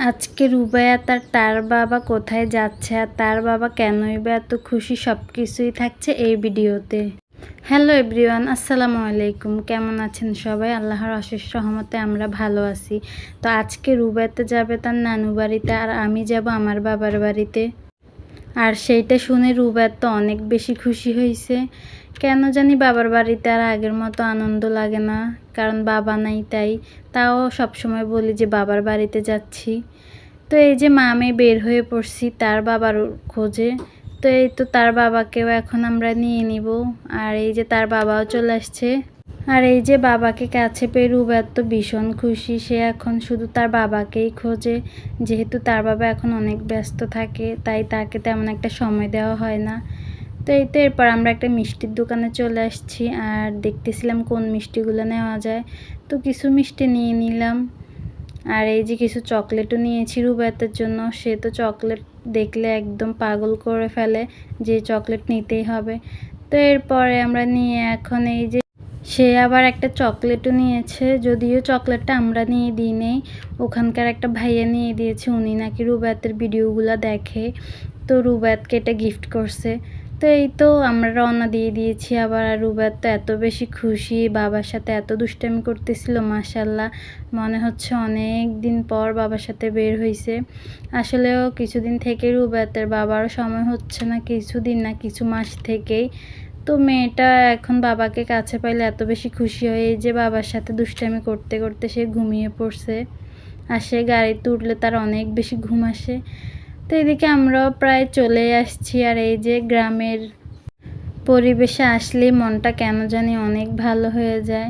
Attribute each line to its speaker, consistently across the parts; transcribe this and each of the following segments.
Speaker 1: আজকে রুবাইয়া তার বাবা কোথায় যাচ্ছে আর তার বাবা কেনই বা এত খুশি সব কিছুই থাকছে এই ভিডিওতে। হ্যালো এভরিওয়ান, আসসালামু আলাইকুম। কেমন আছেন সবাই? আল্লাহর অশেষ রহমতে আমরা ভালো আছি। তো আজকে রুবাইয়া যাবে তার নানু বাড়িতে আর আমি যাব আমার বাবার বাড়িতে। আর সেইটা শুনে রুবাইয়া তো অনেক বেশি খুশি হয়েছে। কেন জানি বাবার বাড়িতে আর আগের মতো আনন্দ লাগে না, কারণ বাবা নাই তাই। তাও সবসময় বলি যে বাবার বাড়িতে যাচ্ছি। তো এই যে মা আমি বের হয়ে পড়ছি তার বাবার খোঁজে। তো এই তো তার বাবাকেও এখন আমরা নিয়ে নিব। আর এই যে তার বাবাও চলে আসছে। আর এই যে বাবাকে কাছে পেয়ে রুবাইয়া তো ভীষণ খুশি। সে এখন শুধু তার বাবাকেই খোঁজে, যেহেতু তার বাবা এখন অনেক ব্যস্ত থাকে তাই তাকে তেমন একটা সময় দেওয়া হয় না। তো এই তো এরপর আমরা একটা মিষ্টির দোকানে চলে আসছি আর দেখতেছিলাম কোন মিষ্টিগুলো নেওয়া যায়। তো কিছু মিষ্টি নিয়ে নিলাম। আর এই যে কিছু চকলেটও নিয়েছি রুবাইয়ার জন্য। সে তো চকলেট দেখলে একদম পাগল করে ফেলে, যে চকলেট নিতেই হবে। তো এরপরে আমরা নিয়ে এখন এই যে সে আবার একটা চকলেটও নিয়েছে, যদিও চকলেটটা আমরা নিয়ে দিই নেই, ওখানকার একটা ভাইয়া নিয়ে দিয়েছে। উনি নাকি রুবাইয়ার ভিডিওগুলো দেখে, তো রুবাইয়াকে এটা গিফট করছে। তো এই তো আমরা রওনা দিয়ে দিয়েছি আবার। আর রুবাইয়া তো এত বেশি খুশি, বাবার সাথে এত দুষ্টামি করতেছিল, মাশাল্লাহ মনে হচ্ছে অনেক দিন পর বাবার সাথে বের হয়েছে। আসলেও কিছুদিন থেকে রুবাইয়ার বাবারও সময় হচ্ছে না, কিছুদিন না কিছু মাস থেকেই। তো মেয়েটা এখন বাবাকে কাছে পাইলে এত বেশি খুশি হয়, এই যে বাবার সাথে দুষ্টামি করতে করতে সে ঘুমিয়ে পড়ছে। আর সে গাড়িতে উঠলে তার অনেক বেশি ঘুম আসে। তো এদিকে আমরাও প্রায় চলে আসছি। আর এই যে গ্রামের পরিবেশে আসলেই মনটা কেন জানি অনেক ভালো হয়ে যায়,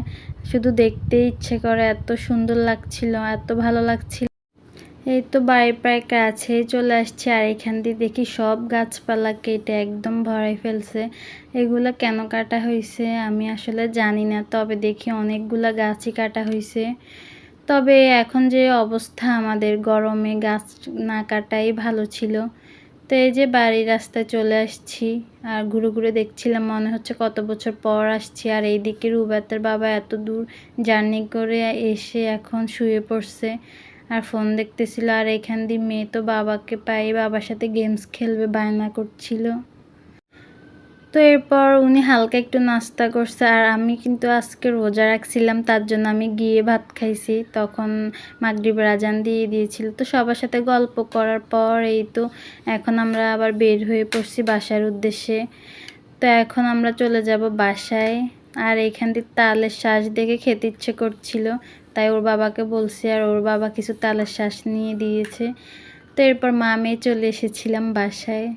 Speaker 1: শুধু দেখতে ইচ্ছে করে, এত সুন্দর লাগছিল, এত ভালো লাগছিল। এই তো বাড়ির প্রায় কাছেই চলে আসছে। আর এখান দিয়ে দেখি সব গাছপালা কেটে একদম ভরাই ফেলছে। এগুলো কেন কাটা হয়েছে আমি আসলে জানি না, তবে দেখি অনেকগুলা গাছই কাটা হয়েছে। তবে এখন যে অবস্থা আমাদের গরমে গাছ না কাটাই ভালো ছিল। তো এই যে বাড়ির রাস্তায় চলে আসছি আর ঘুরে ঘুরে দেখছিলাম, মনে হচ্ছে কত বছর পর আসছি। আর এইদিকে রুবাইয়ার বাবা এত দূর জার্নি করে এসে এখন শুয়ে পড়ছে আর ফোন দেখতেছিল। আর এখান দিয়ে মেয়ে তো বাবাকে পাই বাবার সাথে গেমস খেলবে বায়না করছিল। তো এরপর উনি হালকা একটু নাস্তা করছে। আর আমি কিন্তু আজকে রোজা রাখছিলাম, তার জন্য আমি গিয়ে ভাত খাইছি। তখন মাগরিবের আজান দিয়ে দিয়েছিল। তো সবার সাথে গল্প করার পর এই তো এখন আমরা আবার বের হয়ে পড়ছি বাসার উদ্দেশ্যে। তো এখন আমরা চলে যাব বাসায়। আর এইখান দিয়ে তালের শ্বাস দেখে খেতে ইচ্ছে করছিল, তাই ওর বাবাকে বলছি আর ওর বাবা কিছু তালের শ্বাস নিয়ে দিয়েছে। তো এরপর মা মেয়ে চলে এসেছিলাম বাসায়।